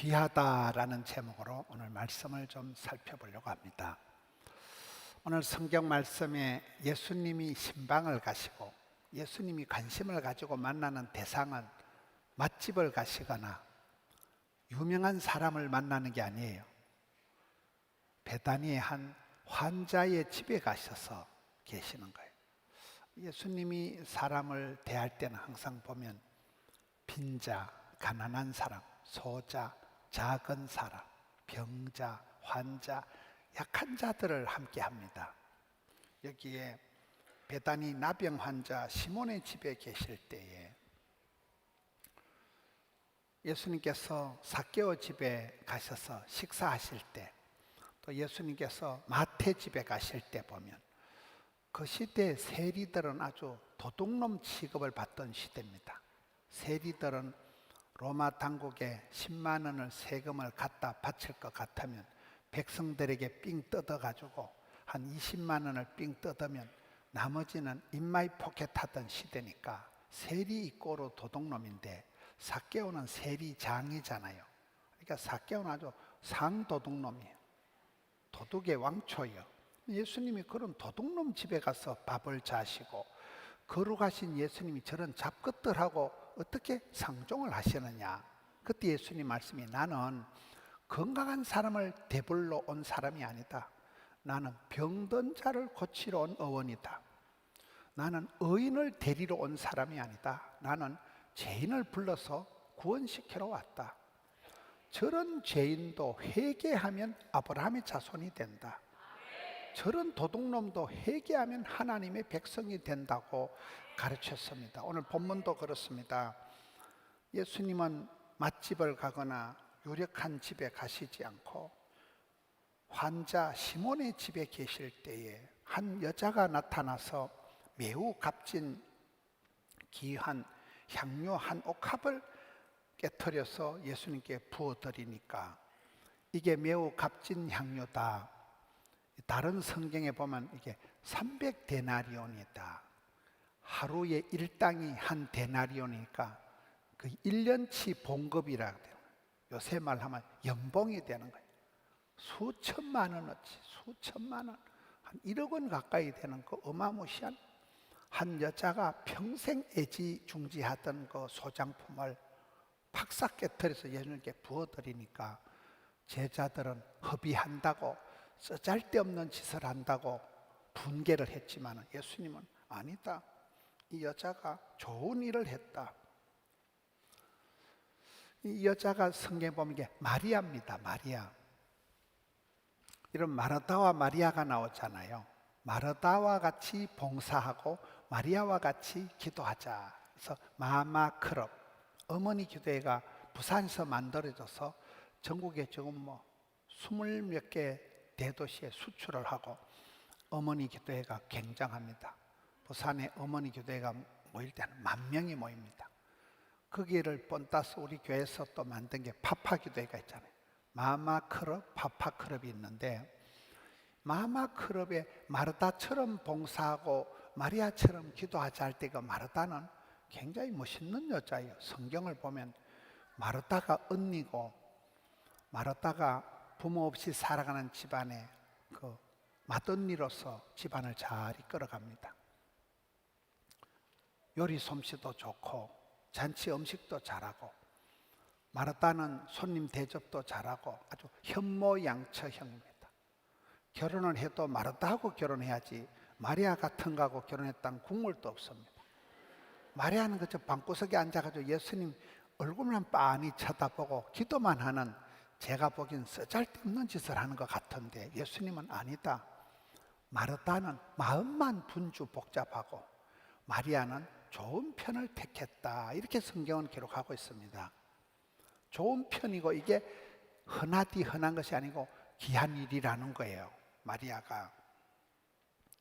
귀하다라는 제목으로 오늘 말씀을 좀 살펴보려고 합니다. 오늘 성경 말씀에 예수님이 신방을 가시고 예수님이 관심을 가지고 만나는 대상은 맛집을 가시거나 유명한 사람을 만나는 게 아니에요. 베다니의 한 환자의 집에 가셔서 계시는 거예요. 예수님이 사람을 대할 때는 항상 보면 빈자, 가난한 사람, 소자, 작은 사람, 병자, 환자, 약한 자들을 함께 합니다. 여기에 베다니 나병 환자 시몬의 집에 계실 때에 예수님께서 삭개오 집에 가셔서 식사하실 때, 또 예수님께서 마태 집에 가실 때 보면 그 시대 세리들은 아주 도둑놈 취급을 받던 시대입니다. 세리들은 로마 당국에 10만 원을 세금을 갖다 바칠 것 같으면 백성들에게 삥 뜯어가지고 한 20만 원을 삥 뜯으면 나머지는 인마이 포켓하던 시대니까 세리 이꼬로 도둑놈인데 삭개오는 세리장이잖아요. 그러니까 삭개오는 아주 상도둑놈이에요. 도둑의 왕초예요. 예수님이 그런 도둑놈 집에 가서 밥을 자시고 거룩하신 예수님이 저런 잡것들하고 어떻게 상종을 하시느냐. 그때 예수님 말씀이 나는 건강한 사람을 대불러 온 사람이 아니다. 나는 병든 자를 고치러 온 의원이다. 나는 의인을 데리러 온 사람이 아니다. 나는 죄인을 불러서 구원시키러 왔다. 저런 죄인도 회개하면 아브라함의 자손이 된다. 저런 도둑놈도 회개하면 하나님의 백성이 된다고 가르쳤습니다. 오늘 본문도 그렇습니다. 예수님은 맛집을 가거나 유력한 집에 가시지 않고 환자 시몬의 집에 계실 때에 한 여자가 나타나서 매우 값진 귀한 향료 한 옥합을 깨트려서 예수님께 부어드리니까 이게 매우 값진 향료다. 다른 성경에 보면 이게 300데나리온이다. 하루의 일당이 한 데나리온이니까 그 1년치 봉급이라고 돼요. 요새 말하면 연봉이 되는 거예요. 수천만 원어치, 수천만 원, 한 1억 원 가까이 되는 그 어마무시한 한 여자가 평생 애지중지하던 그 소장품을 팍싹 깨트려서 예수님께 부어드리니까 제자들은 허비한다고 쓰잘데없는 짓을 한다고 분개를 했지만 예수님은 아니다. 이 여자가 좋은 일을 했다. 이 여자가 성경에 보면 이게 마리아입니다. 마리아. 이런 마르다와 마리아가 나오잖아요. 마르다와 같이 봉사하고 마리아와 같이 기도하자. 그래서 마마크럽 어머니 기도회가 부산에서 만들어져서 전국에 지금 20몇 개 대도시에 수출을 하고 어머니 기도회가 굉장합니다. 부산에 어머니 기도회가 모일 때는 10,000명이 모입니다. 거기를 본따서 우리 교회에서 또 만든 게 파파 기도회가 있잖아요. 마마크럽, 파파크럽이 있는데 마마크럽에 마르다처럼 봉사하고 마리아처럼 기도하자 할 때 그 마르다는 굉장히 멋있는 여자예요. 성경을 보면 마르다가 언니고 마르다가 부모 없이 살아가는 집안의 그 맏언니로서 집안을 잘 이끌어갑니다. 요리 솜씨도 좋고 잔치 음식도 잘하고 마르다는 손님 대접도 잘하고 아주 현모양처형입니다. 결혼을 해도 마르다하고 결혼해야지 마리아 같은 거하고 결혼했다는 국물도 없습니다. 마리아는 그저 방구석에 앉아가지고 예수님 얼굴만 빤히 쳐다보고 기도만 하는, 제가 보기엔 쓰잘데없는 짓을 하는 것 같은데 예수님은 아니다. 마르다는 마음만 분주 복잡하고 마리아는 좋은 편을 택했다. 이렇게 성경은 기록하고 있습니다. 좋은 편이고 이게 흔하디 흔한 것이 아니고 귀한 일이라는 거예요. 마리아가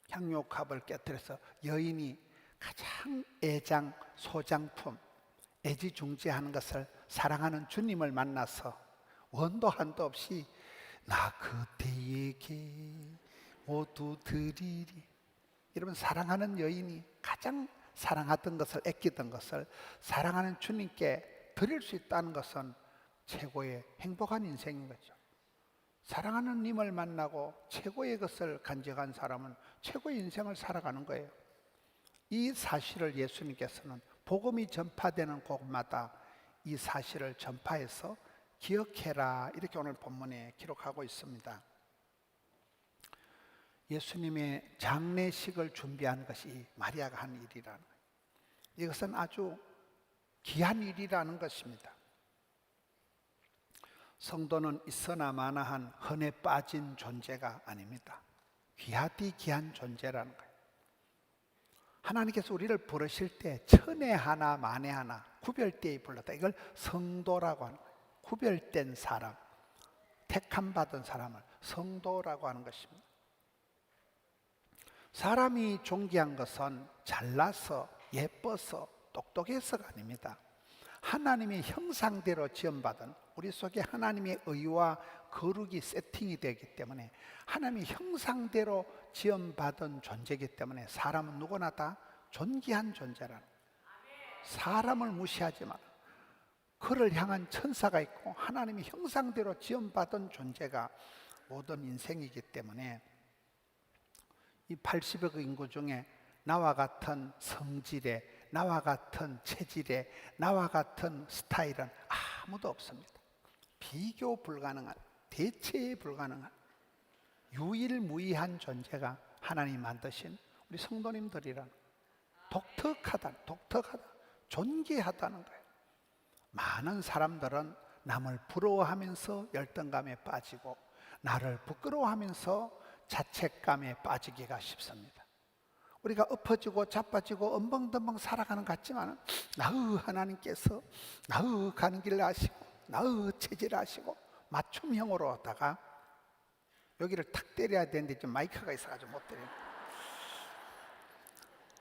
향료컵을 깨뜨려서 여인이 가장 애장 소장품, 애지중지하는 것을 사랑하는 주님을 만나서 원도 한도 없이 나 그대에게 모두 드리리, 여러분 사랑하는 여인이 가장 사랑하던 것을, 아끼던 것을 사랑하는 주님께 드릴 수 있다는 것은 최고의 행복한 인생인 거죠. 사랑하는 님을 만나고 최고의 것을 간직한 사람은 최고의 인생을 살아가는 거예요. 이 사실을 예수님께서는 복음이 전파되는 곳마다 이 사실을 전파해서 기억해라, 이렇게 오늘 본문에 기록하고 있습니다. 예수님의 장례식을 준비한 것이 마리아가 한 일이라는 거예요. 이것은 아주 귀한 일이라는 것입니다. 성도는 있으나 마나한 흔해 빠진 존재가 아닙니다. 귀하디 귀한 존재라는 거예요. 하나님께서 우리를 부르실 때 천에 하나 만에 하나 구별되어 불렀다. 이걸 성도라고 하는 거예요. 구별된 사람, 택함 받은 사람을 성도라고 하는 것입니다. 사람이 존귀한 것은 잘나서 예뻐서 똑똑해서가 아닙니다. 하나님의 형상대로 지음받은, 우리 속에 하나님의 의와 거룩이 세팅이 되기 때문에 하나님의 형상대로 지음받은 존재이기 때문에 사람은 누구나 다 존귀한 존재라는, 사람을 무시하지 마라. 그를 향한 천사가 있고 하나님의 형상대로 지음받은 존재가 모든 인생이기 때문에 이 80억 인구 중에 나와 같은 성질에, 나와 같은 체질에, 나와 같은 스타일은 아무도 없습니다. 비교 불가능한, 대체 불가능한 유일무이한 존재가 하나님 만드신 우리 성도님들이란, 독특하다, 존귀하다는 거예요. 많은 사람들은 남을 부러워하면서 열등감에 빠지고 나를 부끄러워하면서 자책감에 빠지기가 쉽습니다. 우리가 엎어지고 자빠지고 엉벙덩벙 살아가는 것 같지만 나의 하나님께서 나의 가는 길을 아시고 나의 체질을 아시고 맞춤형으로 하다가 여기를 탁 때려야 되는데 좀 마이크가 있어가지고 못 때려요.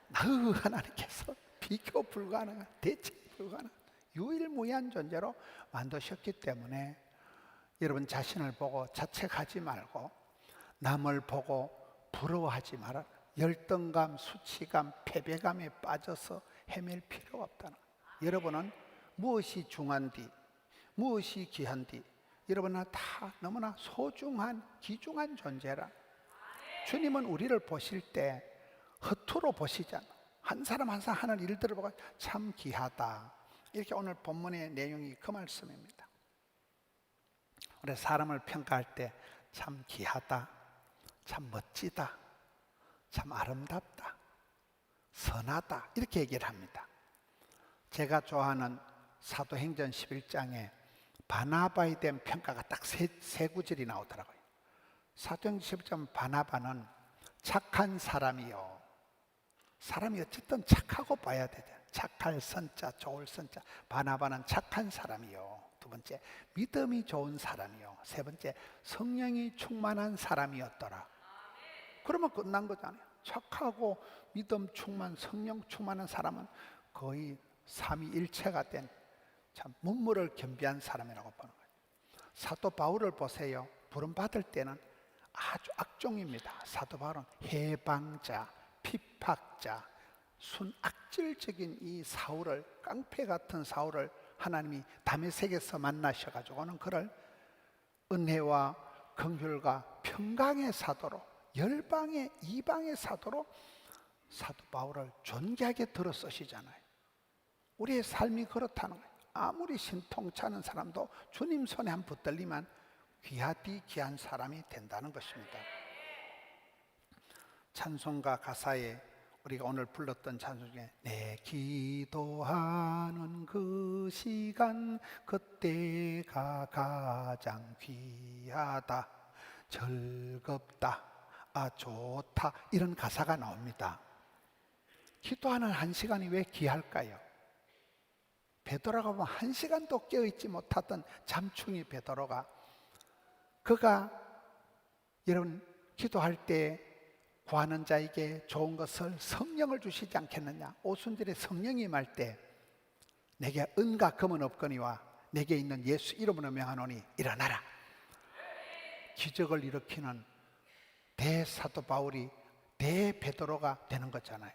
나의 하나님께서 비교 불가능한, 대체 불가능한 유일무이한 존재로 만드셨기 때문에 여러분 자신을 보고 자책하지 말고 남을 보고 부러워하지 말아라. 열등감, 수치감, 패배감에 빠져서 헤맬 필요가 없다는 거예요. 여러분은 무엇이 중한디, 무엇이 귀한디, 여러분은 다 너무나 소중한, 귀중한 존재라. 주님은 우리를 보실 때 허투루 보시지 않아요. 한 사람 한 사람 하는 일들을 보고 참 귀하다, 이렇게 오늘 본문의 내용이 그 말씀입니다. 우리 사람을 평가할 때 참 귀하다, 참 멋지다, 참 아름답다, 선하다, 이렇게 얘기를 합니다. 제가 좋아하는 사도행전 11장에 바나바에 대한 평가가 딱 세 구절이 나오더라고요. 사도행전 11장 바나바는 착한 사람이요. 사람이 어쨌든 착하고 봐야 되잖아요. 착할 선자, 좋을 선자. 바나바는 착한 사람이요. 두 번째, 믿음이 좋은 사람이요. 세 번째, 성령이 충만한 사람이었더라. 그러면 끝난 거잖아요. 착하고 믿음 충만, 성령 충만한 사람은 거의 삼위일체가 된 참 문무를 겸비한 사람이라고 보는 거예요. 사도 바울을 보세요. 부름받을 때는 아주 악종입니다. 사도 바울은 해방자, 핍박자, 순악질적인 이 사울을, 깡패 같은 사울을 하나님이 다메섹에서 만나셔가지고는 그를 은혜와 긍휼과 평강의 사도로, 열방의 이방의 사도로 사도 바울을 존귀하게 들어 쓰시잖아요. 우리의 삶이 그렇다는 거예요. 아무리 신통찮은 사람도 주님 손에 한 붙들리면 귀하디 귀한 사람이 된다는 것입니다. 찬송가 가사에 우리가 오늘 불렀던 찬송 중에 내 기도하는 그 시간 그때가 가장 귀하다, 즐겁다, 좋다, 이런 가사가 나옵니다. 기도하는 한 시간이 왜 귀할까요? 베드로가 보면 한 시간도 깨어있지 못하던 잠충이 베드로가, 그가 여러분 기도할 때 구하는 자에게 좋은 것을 성령을 주시지 않겠느냐. 오순절에 성령이 임할 때 내게 은과 금은 없거니와 내게 있는 예수 이름으로 명하노니 일어나라. 기적을 일으키는 대사도 바울이 대베드로가 되는 거잖아요.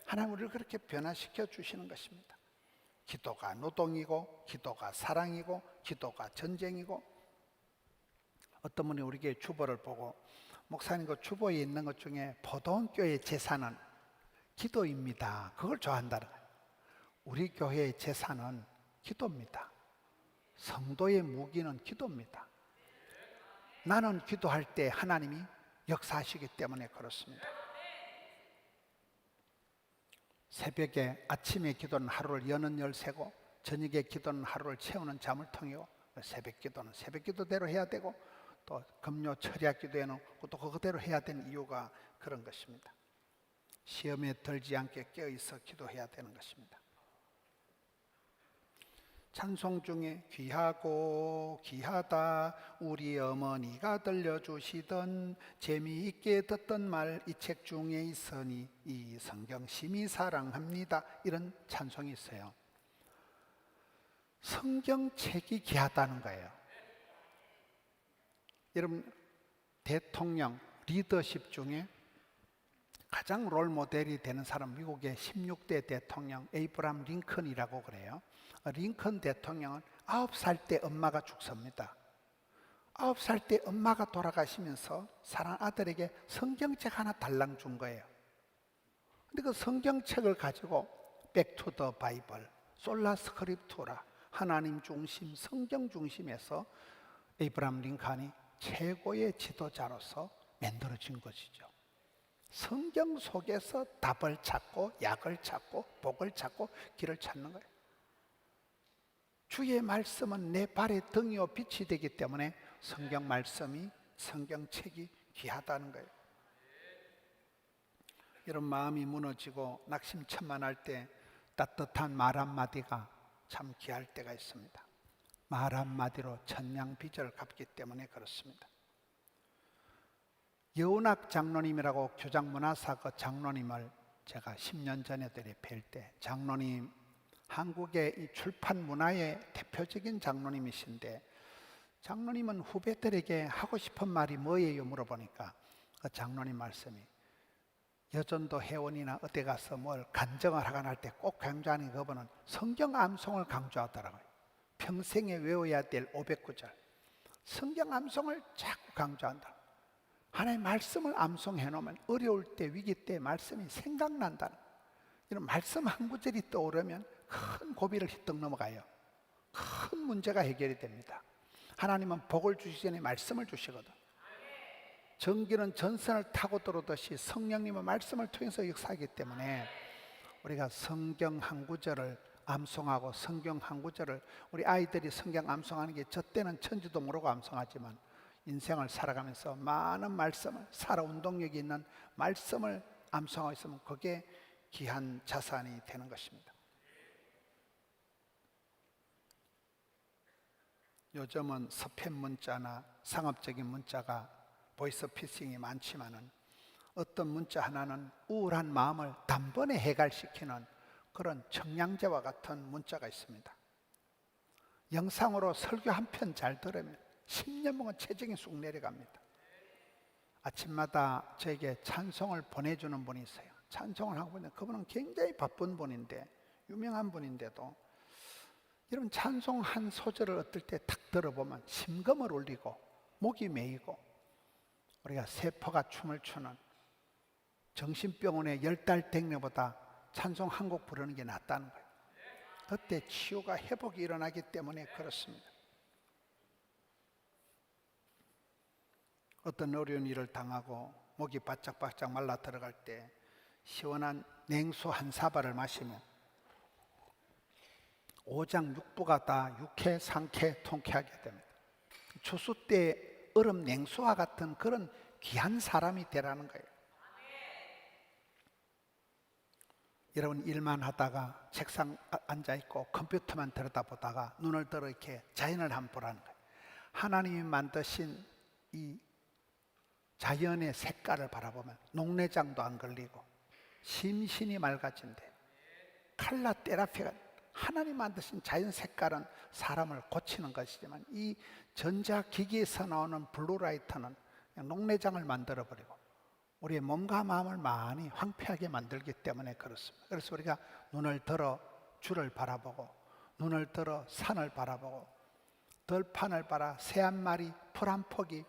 하나님 우리를 그렇게 변화시켜 주시는 것입니다. 기도가 노동이고, 기도가 사랑이고, 기도가 전쟁이고. 어떤 분이 우리 교회 주보를 보고, 목사님 그 주보에 있는 것 중에 포도원교회 제사는 기도입니다, 그걸 좋아한다는 거예요. 우리 교회의 제사는 기도입니다. 성도의 무기는 기도입니다. 나는 기도할 때 하나님이 역사하시기 때문에 그렇습니다. 새벽에 아침에 기도는 하루를 여는 열쇠고, 저녁에 기도는 하루를 채우는 자물통이고, 새벽 기도는 새벽 기도대로 해야 되고, 또 금요 철야 기도에는 또 그거대로 해야 되는 이유가 그런 것입니다. 시험에 들지 않게 깨어있어 기도해야 되는 것입니다. 찬송 중에 귀하고 귀하다 우리 어머니가 들려주시던 재미있게 듣던 말 이 책 중에 있으니 이 성경 심히 사랑합니다, 이런 찬송이 있어요. 성경책이 귀하다는 거예요. 여러분, 대통령 리더십 중에 가장 롤 모델이 되는 사람, 미국의 16대 대통령 에이브람 링컨이라고 그래요. 링컨 대통령은 9살 때 엄마가 죽습니다. 9살 때 엄마가 돌아가시면서 사랑하는 아들에게 성경책 하나 달랑 준 거예요. 근데 그 성경책을 가지고 백투 더 바이블, 솔라 스크립투라, 하나님 중심, 성경 중심에서 에이브람 링컨이 최고의 지도자로서 만들어진 것이죠. 성경 속에서 답을 찾고 약을 찾고 복을 찾고 길을 찾는 거예요. 주의 말씀은 내 발의 등이요 빛이 되기 때문에 성경 말씀이, 성경책이 귀하다는 거예요. 이런 마음이 무너지고 낙심천만할 때 따뜻한 말 한마디가 참 귀할 때가 있습니다. 말 한마디로 천냥빚을 갚기 때문에 그렇습니다. 여운학 장로님이라고 교장문화사 그 장로님을 제가 10년 전에 뵐 때, 장로님 한국의 이 출판 문화의 대표적인 장로님이신데, 장로님은 후배들에게 하고 싶은 말이 뭐예요 물어보니까 그 장로님 말씀이, 여전도 회원이나 어디 가서 뭘 간증을 하거나 할 때 꼭 강조하는 그분은 성경 암송을 강조하더라고요. 평생에 외워야 될 500구절 성경 암송을 자꾸 강조한다. 하나님의 말씀을 암송해 놓으면 어려울 때, 위기 때 말씀이 생각난다는, 이런 말씀 한 구절이 떠오르면 큰 고비를 휘떡 넘어가요. 큰 문제가 해결이 됩니다. 하나님은 복을 주시기 전에 말씀을 주시거든. 전기는 전선을 타고 들어오듯이 성령님의 말씀을 통해서 역사하기 때문에 우리가 성경 한 구절을 암송하고, 성경 한 구절을 우리 아이들이 성경 암송하는 게 저 때는 천지도 모르고 암송하지만 인생을 살아가면서 많은 말씀을, 살아 운동력이 있는 말씀을 암송하고 있으면 그게 귀한 자산이 되는 것입니다. 요즘은 스팸 문자나 상업적인 문자가 보이스피싱이 많지만은 어떤 문자 하나는 우울한 마음을 단번에 해갈시키는 그런 청량제와 같은 문자가 있습니다. 영상으로 설교 한 편 잘 들으면 10년 먹은 체중이 쑥 내려갑니다. 아침마다 저에게 찬송을 보내주는 분이 있어요. 찬송을 하고 있는데 그분은 굉장히 바쁜 분인데, 유명한 분인데도 여러분, 찬송 한 소절을 어떨 때 탁 들어보면 심금을 울리고 목이 메이고, 우리가 세포가 춤을 추는 정신병원에 10달 댕내보다 찬송 한 곡 부르는 게 낫다는 거예요. 그때 치유가, 회복이 일어나기 때문에 그렇습니다. 어떤 어려운 일을 당하고 목이 바짝바짝 말라 들어갈 때 시원한 냉수 한 사발을 마시면 오장육부가 다 유쾌, 상쾌, 통쾌하게 됩니다. 추수 때 얼음 냉수와 같은 그런 귀한 사람이 되라는 거예요. 여러분, 일만 하다가 책상 앉아있고 컴퓨터만 들여다보다가 눈을 들어 이렇게 자연을 한번 보라는 거예요. 하나님이 만드신 이 자연의 색깔을 바라보면 녹내장도 안 걸리고 심신이 맑아진대. 칼라 테라피가, 하나님 만드신 자연 색깔은 사람을 고치는 것이지만 이 전자기기에서 나오는 블루라이트는 녹내장을 만들어버리고 우리의 몸과 마음을 많이 황폐하게 만들기 때문에 그렇습니다. 그래서 우리가 눈을 들어 주를 바라보고 눈을 들어 산을 바라보고 들판을 바라 새 한 마리 풀 한 폭이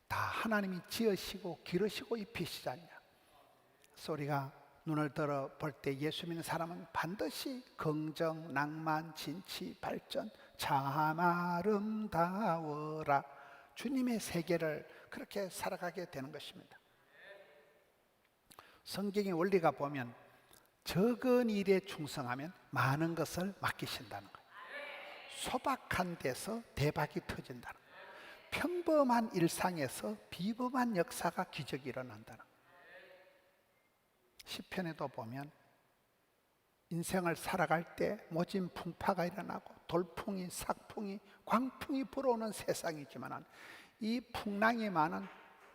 다 하나님이 지으시고 기르시고 입히시지 않냐. 소리가 눈을 들어 볼 때 예수 믿는 사람은 반드시 긍정, 낭만, 진치, 발전, 참 아름다워라, 주님의 세계를 그렇게 살아가게 되는 것입니다. 성경의 원리가 보면 적은 일에 충성하면 많은 것을 맡기신다는 거예요. 소박한 데서 대박이 터진다는 거예요. 평범한 일상에서 비범한 역사가, 기적이 일어난다는 거예요. 시편에도 보면 인생을 살아갈 때 모진 풍파가 일어나고 돌풍이, 삭풍이, 광풍이 불어오는 세상이지만 이 풍랑이 많은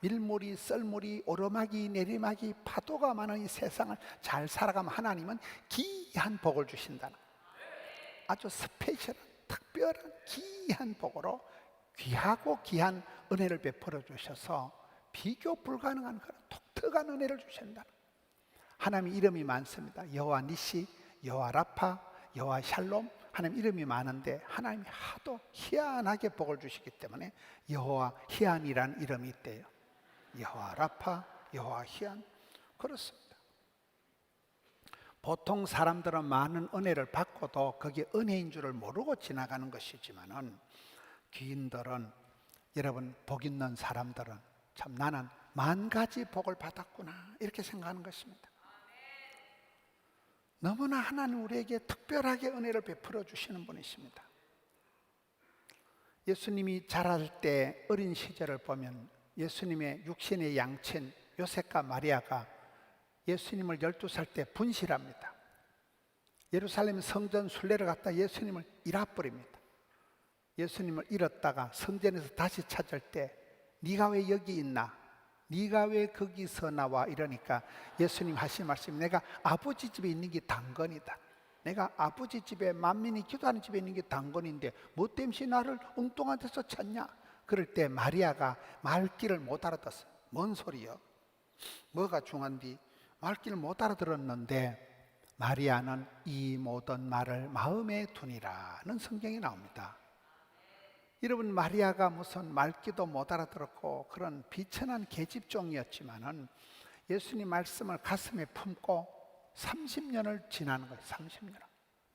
밀물이, 썰물이, 오르막이, 내리막이, 파도가 많은 이 세상을 잘 살아가면 하나님은 귀한 복을 주신다는, 아주 스페셜한, 특별한 귀한 복으로 귀하고 귀한 은혜를 베풀어 주셔서 비교 불가능한 그런 독특한 은혜를 주신다는. 하나님 이름이 많습니다. 여호와 니시, 여호와 라파, 여호와 샬롬, 하나님 이름이 많은데 하나님이 하도 희한하게 복을 주시기 때문에 여호와 희한이라는 이름이 있대요. 여호와 라파, 여호와 희한. 그렇습니다. 보통 사람들은 많은 은혜를 받고도 그게 은혜인 줄을 모르고 지나가는 것이지만은, 귀인들은, 여러분 복 있는 사람들은 참 나는 만 가지 복을 받았구나 이렇게 생각하는 것입니다. 너무나 하나님 우리에게 특별하게 은혜를 베풀어 주시는 분이십니다. 예수님이 자랄 때 어린 시절을 보면 예수님의 육신의 양친 요셉과 마리아가 예수님을 12살 때 분실합니다. 예루살렘 성전 순례를 갔다 예수님을 잃어버립니다. 예수님을 잃었다가 성전에서 다시 찾을 때 네가 왜 여기 있나? 네가 왜 거기서 나와? 이러니까 예수님 하신 말씀이, 내가 아버지 집에 있는 게 당근이다. 내가 아버지 집에, 만민이 기도하는 집에 있는 게 당근인데 뭐 때문에 나를 엉뚱한 데서 찾냐? 그럴 때 마리아가 말귀를 못 알아듣었어요. 뭔 소리요? 뭐가 중요한지 말귀를 못 알아들었는데 마리아는 이 모든 말을 마음에 두니라는 성경이 나옵니다. 여러분, 마리아가 무슨 말귀도 못 알아들었고 그런 비천한 계집종이었지만은 예수님 말씀을 가슴에 품고 30년을 지나는 거예요. 30년.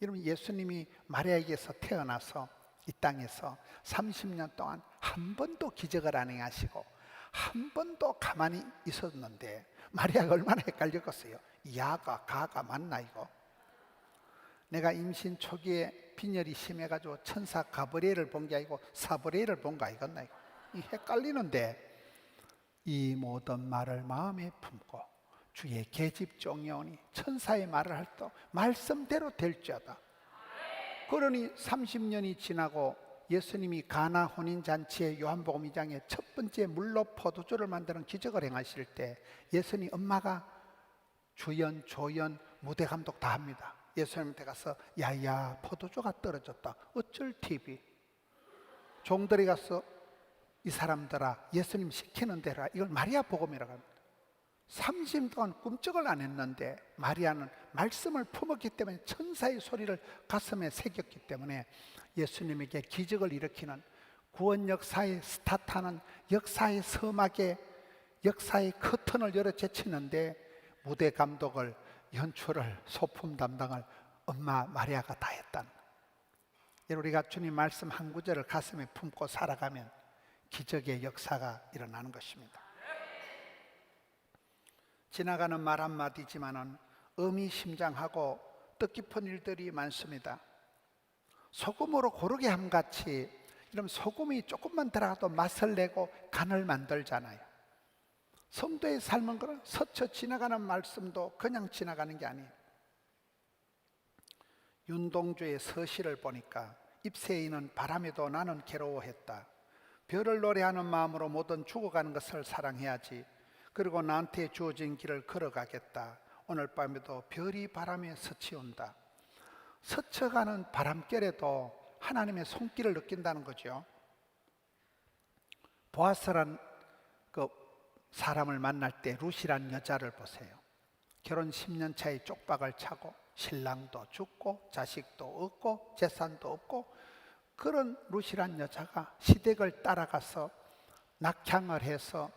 여러분, 예수님이 마리아에게서 태어나서 이 땅에서 30년 동안 한 번도 기적을 안 행하시고 한 번도 가만히 있었는데 마리아가 얼마나 헷갈렸겠어요. 야가 가가 맞나 이거? 내가 임신 초기에 빈혈이 심해가지고 천사 가브리엘을 본 게 아니고 사브리엘을 본 거 아니겠나 이거? 헷갈리는데 이 모든 말을 마음에 품고 주의 계집종이 오니 천사의 말을 할 때 말씀대로 될지어다. 그러니 30년이 지나고 예수님이 가나 혼인잔치에 요한복음 2장에 첫 번째 물로 포도주를 만드는 기적을 행하실 때 예수님 엄마가 주연, 조연, 무대 감독 다 합니다. 예수님한테 가서 야야 포도주가 떨어졌다. 어쩔 TV. 종들이 가서 이 사람들아 예수님 시키는 대로 이걸 마리아 복음이라고 합니다. 30년 동안 꿈쩍을 안 했는데 마리아는 말씀을 품었기 때문에 천사의 소리를 가슴에 새겼기 때문에 예수님에게 기적을 일으키는, 구원 역사의 스타트하는 역사의 서막에 역사의 커튼을 열어 제치는데 무대 감독을, 연출을, 소품 담당을 엄마 마리아가 다 했다는. 우리가 주님 말씀 한 구절을 가슴에 품고 살아가면 기적의 역사가 일어나는 것입니다. 지나가는 말 한마디지만은 의미심장하고 뜻깊은 일들이 많습니다. 소금으로 고르게 함같이, 이런 소금이 조금만 들어가도 맛을 내고 간을 만들잖아요. 성도의 삶은 그런 스쳐 지나가는 말씀도 그냥 지나가는 게 아니에요. 윤동주의 서시를 보니까 입새이는 바람에도 나는 괴로워했다. 별을 노래하는 마음으로 모든 죽어가는 것을 사랑해야지. 그리고 나한테 주어진 길을 걸어가겠다. 오늘 밤에도 별이 바람에 스치온다. 스쳐가는 바람결에도 하나님의 손길을 느낀다는 거죠. 보아스란 그 사람을 만날 때 룻이란 여자를 보세요. 결혼 10년 차에 쪽박을 차고 신랑도 죽고 자식도 없고 재산도 없고 그런 룻이란 여자가 시댁을 따라가서 낙향을 해서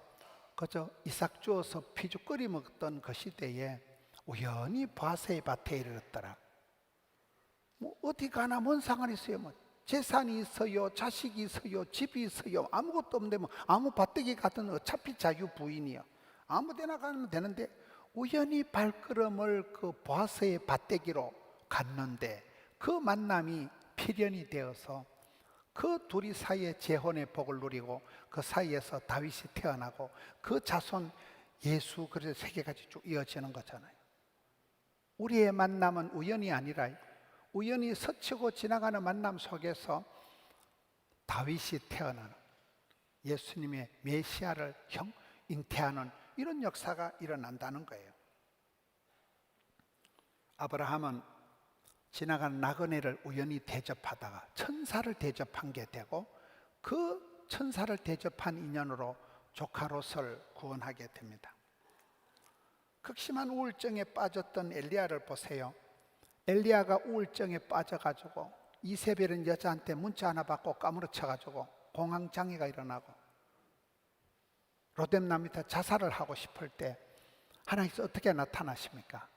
그저 이삭 주어서 피죽 끓여 먹던 그 시대에 우연히 보아스의 밭에 이르렀더라. 뭐 어디 가나 뭔 상관이 있어요? 뭐 재산이 있어요, 자식이 있어요, 집이 있어요, 아무것도 없는데 뭐 아무 밭대기 가든 어차피 자유 부인이요. 아무데나 가면 되는데 우연히 발걸음을 그 보아스의 밭대기로 갔는데 그 만남이 필연이 되어서 그 둘이 사이에 재혼의 복을 누리고 그 사이에서 다윗이 태어나고 그 자손 예수 그리스도 세계까지 쭉 이어지는 거잖아요. 우리의 만남은 우연이 아니라 우연히 스치고 지나가는 만남 속에서 다윗이 태어나는 예수님의 메시아를 잉태하는 이런 역사가 일어난다는 거예요. 아브라함은 지나가는 나그네를 우연히 대접하다가 천사를 대접한 게 되고 그 천사를 대접한 인연으로 조카 롯을 구원하게 됩니다. 극심한 우울증에 빠졌던 엘리야를 보세요. 엘리야가 우울증에 빠져가지고 이세벨은 여자한테 문자 하나 받고 까무러쳐가지고 공황장애가 일어나고 로뎀나 밑에 자살을 하고 싶을 때 하나님께서 어떻게 나타나십니까?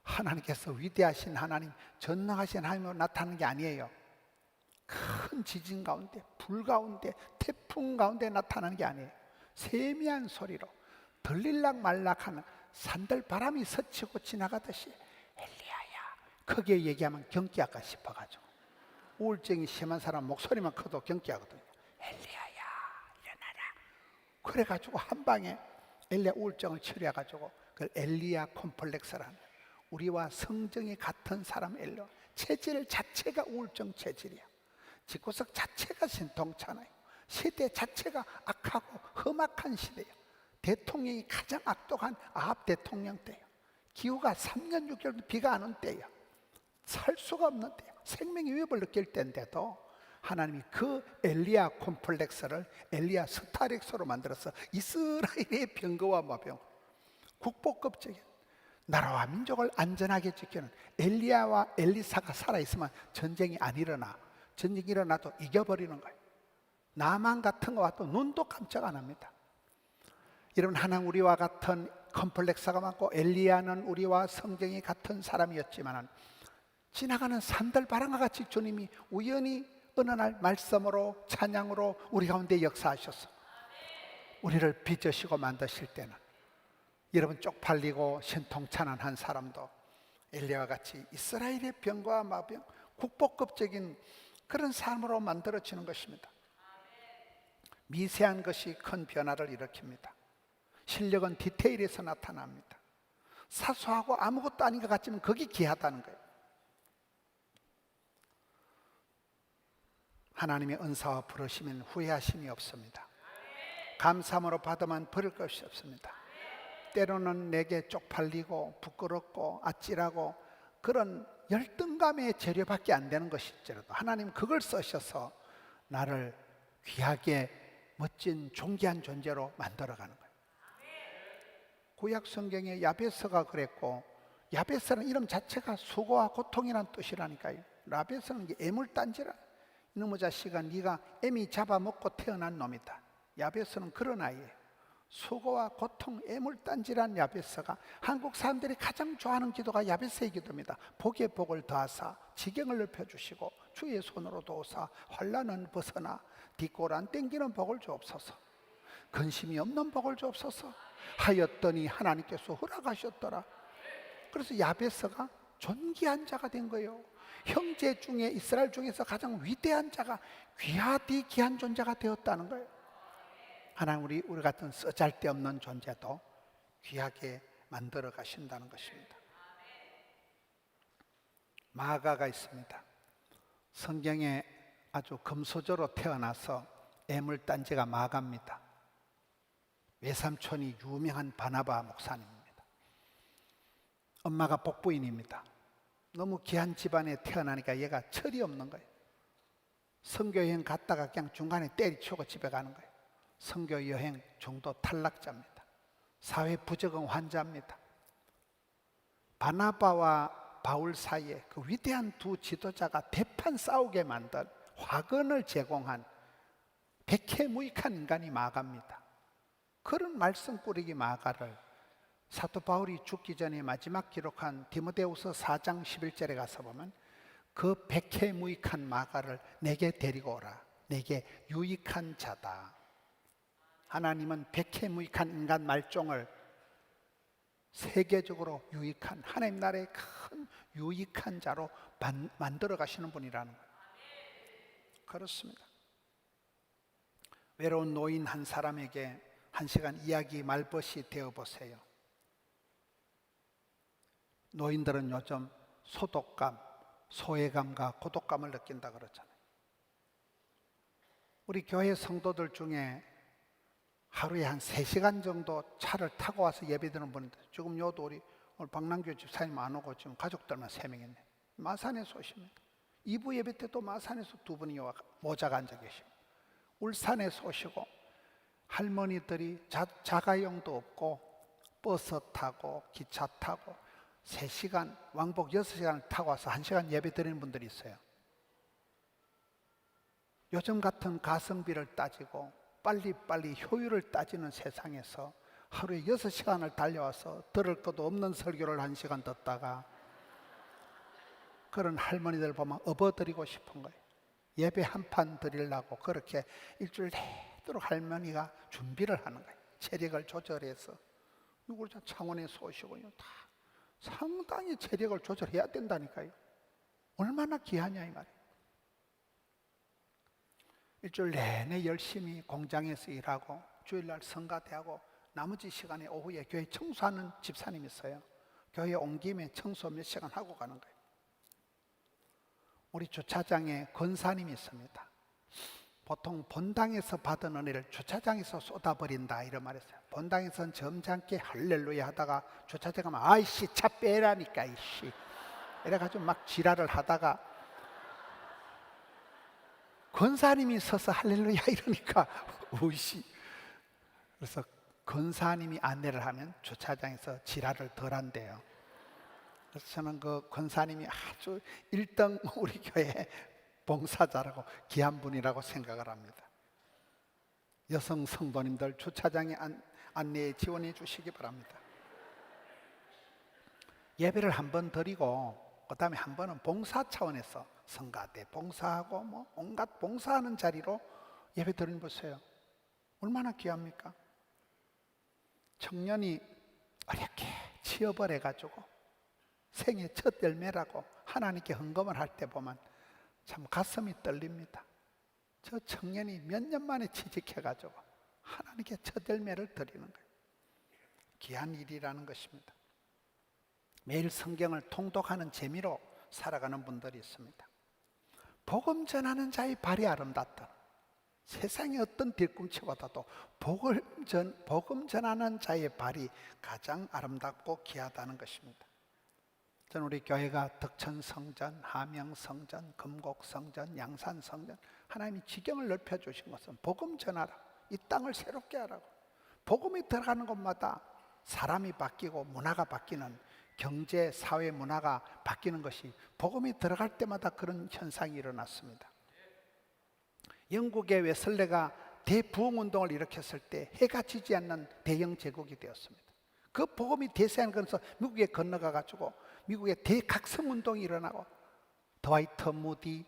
하나님께서 위대하신 하나님, 전능하신 하나님으로 나타나는 게 아니에요. 큰 지진 가운데, 불 가운데, 태풍 가운데 나타나는 게 아니에요. 세미한 소리로 들릴락 말락하는 산들바람이 스치고 지나가듯이 엘리야야, 크게 얘기하면 경기할까 싶어가지고 우울증이 심한 사람 목소리만 커도 경기하거든요. 엘리야야 일어나라. 그래가지고 한 방에 엘리야 우울증을 치료해가지고 그걸 엘리야 콤플렉스라는 우리와 성정이 같은 사람 엘리야 체질 자체가 우울증 체질이야. 집구석 자체가 신통찮아요. 시대 자체가 악하고 험악한 시대예요. 대통령이 가장 악독한 아합 대통령 때예요. 기후가 3년 6개월도 비가 안 온 때예요. 살 수가 없는 때예요. 생명의 위협을 느낄 때인데도 하나님이 그 엘리야 콤플렉스를 엘리야 스타렉스로 만들어서 이스라엘의 병거와 마병 국보급적인 나라와 민족을 안전하게 지키는 엘리야와 엘리사가 살아있으면 전쟁이 안 일어나. 전쟁이 일어나도 이겨버리는 거예요. 나만 같은 거 와도 눈도 깜짝 안 합니다. 여러분, 하나님 우리와 같은 컴플렉스가 많고 엘리야는 우리와 성경이 같은 사람이었지만 지나가는 산들바람과 같이 주님이 우연히 어느 날 말씀으로 찬양으로 우리 가운데 역사하셔서 우리를 빚으시고 만드실 때는 여러분 쪽팔리고 신통찬한 한 사람도 엘리야와 같이 이스라엘의 병과 마병 국보급적인 그런 삶으로 만들어지는 것입니다. 미세한 것이 큰 변화를 일으킵니다. 실력은 디테일에서 나타납니다. 사소하고 아무것도 아닌 것 같지만 그게 귀하다는 거예요. 하나님의 은사와 부르시면 후회하심이 없습니다. 감사함으로 받으면 버릴 것이 없습니다. 때로는 내게 쪽팔리고 부끄럽고 아찔하고 그런 열등감의 재료밖에 안 되는 것일지라도 하나님 그걸 쓰셔서 나를 귀하게 멋진 존귀한 존재로 만들어가는 거예요. 구약 성경에 야베스가 그랬고, 야베스라는 이름 자체가 수고와 고통이라는 뜻이라니까요. 야베스는 애물단지라. 이놈의 자식아, 네가 애미 잡아먹고 태어난 놈이다. 야베스는 그런 아이예요. 수고와 고통, 애물단지란 야베스가 한국 사람들이 가장 좋아하는 기도가 야베스의 기도입니다. 복에 복을 더하사 지경을 넓혀주시고 주의 손으로 도우사 환난은 벗어나 뒷골 안 땡기는 복을 주옵소서. 근심이 없는 복을 주옵소서 하였더니 하나님께서 허락하셨더라. 그래서 야베스가 존귀한 자가 된 거예요. 형제 중에 이스라엘 중에서 가장 위대한 자가 귀하디 귀한 존재가 되었다는 거예요. 하나님 우리 같은 쓰잘데없는 존재도 귀하게 만들어 가신다는 것입니다. 마가가 있습니다. 성경에 아주 금소저로 태어나서 애물단지가 마가입니다. 외삼촌이 유명한 바나바 목사님입니다. 엄마가 복부인입니다. 너무 귀한 집안에 태어나니까 얘가 철이 없는 거예요. 선교여행 갔다가 그냥 중간에 때리치고 집에 가는 거예요. 선교여행 중도 탈락자입니다. 사회 부적응 환자입니다. 바나바와 바울 사이에 그 위대한 두 지도자가 대판 싸우게 만든 화근을 제공한 백해무익한 인간이 마가입니다. 그런 말씀 꾸리기 마가를 사도 바울이 죽기 전에 마지막 기록한 디모데후서 4장 11절에 가서 보면 그 백해무익한 마가를 내게 데리고 오라. 내게 유익한 자다. 하나님은 백해무익한 인간 말종을 세계적으로 유익한 하나님 나라의 큰 유익한 자로 만들어 가시는 분이라는 거예요. 그렇습니다. 외로운 노인 한 사람에게 한 시간 이야기 말벗이 되어 보세요. 노인들은 요즘 소독감, 소외감과 고독감을 느낀다 그러잖아요. 우리 교회 성도들 중에 하루에 한 3시간 정도 차를 타고 와서 예배드리는 분인데 지금 요도 우리 오늘 박남규 집사님 안 오고 지금 가족들만 3명이네. 마산에서 오십니다. 2부 예배 때도 마산에서 2분이 모자가 앉아 계십니다. 울산에서 오시고 할머니들이 자가용도 없고 버스 타고 기차 타고 3시간 왕복 6시간을 타고 와서 1시간 예배 드리는 분들이 있어요. 요즘 같은 가성비를 따지고 빨리빨리 효율을 따지는 세상에서 하루에 6시간을 달려와서 들을 것도 없는 설교를 1시간 듣다가 그런 할머니들 보면 업어드리고 싶은 거예요. 예배 한 판 드리려고 그렇게 일주일 내도록 할머니가 준비를 하는 거예요. 체력을 조절해서. 누구 창원에서 오시고요. 다 상당히 체력을 조절해야 된다니까요. 얼마나 귀하냐 이 말이에요. 일주일 내내 열심히 공장에서 일하고 주일날 성가대하고 나머지 시간에 오후에 교회 청소하는 집사님이 있어요. 교회 온 김에 청소 몇 시간 하고 가는 거예요. 우리 주차장에 권사님이 있습니다. 보통 본당에서 받은 은혜를 주차장에서 쏟아버린다 이런 말했어요. 본당에서는 점잖게 할렐루야 하다가 주차장 가면 아이씨 차 빼라니까 이씨 이래가지고 막 지랄을 하다가 권사님이 서서 할렐루야 이러니까 우씨. 그래서 권사님이 안내를 하면 주차장에서 지랄을 덜 한대요. 그래서 저는 그 권사님이 아주 1등 우리 교회 봉사자라고 귀한 분이라고 생각을 합니다. 여성 성도님들 주차장에 안내에 지원해 주시기 바랍니다. 예배를 한 번 드리고 그 다음에 한 번은 봉사 차원에서 성가대 봉사하고 뭐 온갖 봉사하는 자리로 예배 드리는 보세요. 얼마나 귀합니까? 청년이 어렵게 취업을 해가지고 생애 첫 열매라고 하나님께 헌금을 할 때 보면 참 가슴이 떨립니다. 저 청년이 몇 년 만에 취직해가지고 하나님께 첫 열매를 드리는 거예요. 귀한 일이라는 것입니다. 매일 성경을 통독하는 재미로 살아가는 분들이 있습니다. 복음 전하는 자의 발이 아름답다. 세상의 어떤 뒤꿈치보다도 복음 전하는 자의 발이 가장 아름답고 귀하다는 것입니다. 저는 우리 교회가 덕천성전, 함영성전, 금곡성전, 양산성전 하나님이 지경을 넓혀주신 것은 복음 전하라. 이 땅을 새롭게 하라고. 복음이 들어가는 곳마다 사람이 바뀌고 문화가 바뀌는 경제, 사회, 문화가 바뀌는 것이 복음이 들어갈 때마다 그런 현상이 일어났습니다. 영국의 웨슬레가 대부흥운동을 일으켰을 때 해가 지지 않는 대영 제국이 되었습니다. 그 복음이 대세한 것에서 미국에 건너가 가지고 미국의 대각성운동이 일어나고 드와이트 무디,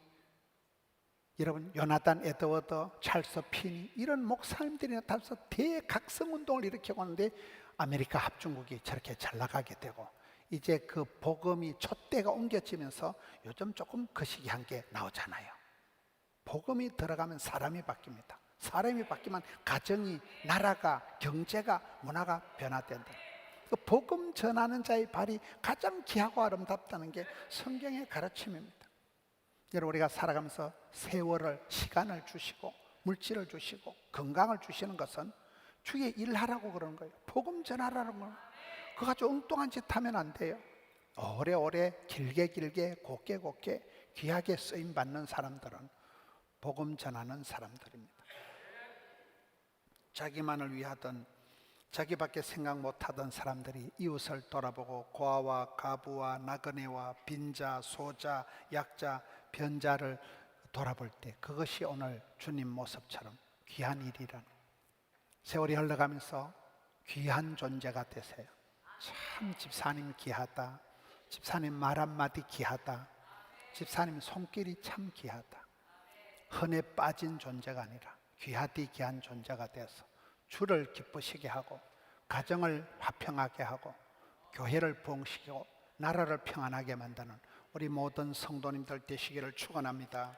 여러분 요나단 에드워드, 찰스 피니 이런 목사님들이 나타나서 대각성운동을 일으키고 하는데 아메리카 합중국이 저렇게 잘 나가게 되고 이제 그 복음이 촛대가 옮겨지면서 요즘 조금 거시기한 게 나오잖아요. 복음이 들어가면 사람이 바뀝니다. 사람이 바뀌면 가정이, 나라가, 경제가, 문화가 변화된다. 그 복음 전하는 자의 발이 가장 귀하고 아름답다는 게 성경의 가르침입니다. 여러분 우리가 살아가면서 세월을, 시간을 주시고 물질을 주시고 건강을 주시는 것은 주의 일하라고 그러는 거예요. 복음 전하라는 거예요. 그거 가지고 엉뚱한 짓 하면 안 돼요. 오래오래 길게 곱게 귀하게 쓰임 받는 사람들은 복음 전하는 사람들입니다. 자기만을 위하든 자기밖에 생각 못하던 사람들이 이웃을 돌아보고 고아와 가부와 나그네와 빈자, 소자, 약자, 변자를 돌아볼 때 그것이 오늘 주님 모습처럼 귀한 일이라는, 세월이 흘러가면서 귀한 존재가 되세요. 참 집사님 귀하다, 집사님 말 한마디 귀하다, 집사님 손길이 참 귀하다. 흔해 빠진 존재가 아니라 귀하디 귀한 존재가 되어서 주를 기쁘시게 하고 가정을 화평하게 하고 교회를 부흥시키고 나라를 평안하게 만드는 우리 모든 성도님들 되시기를 축원합니다.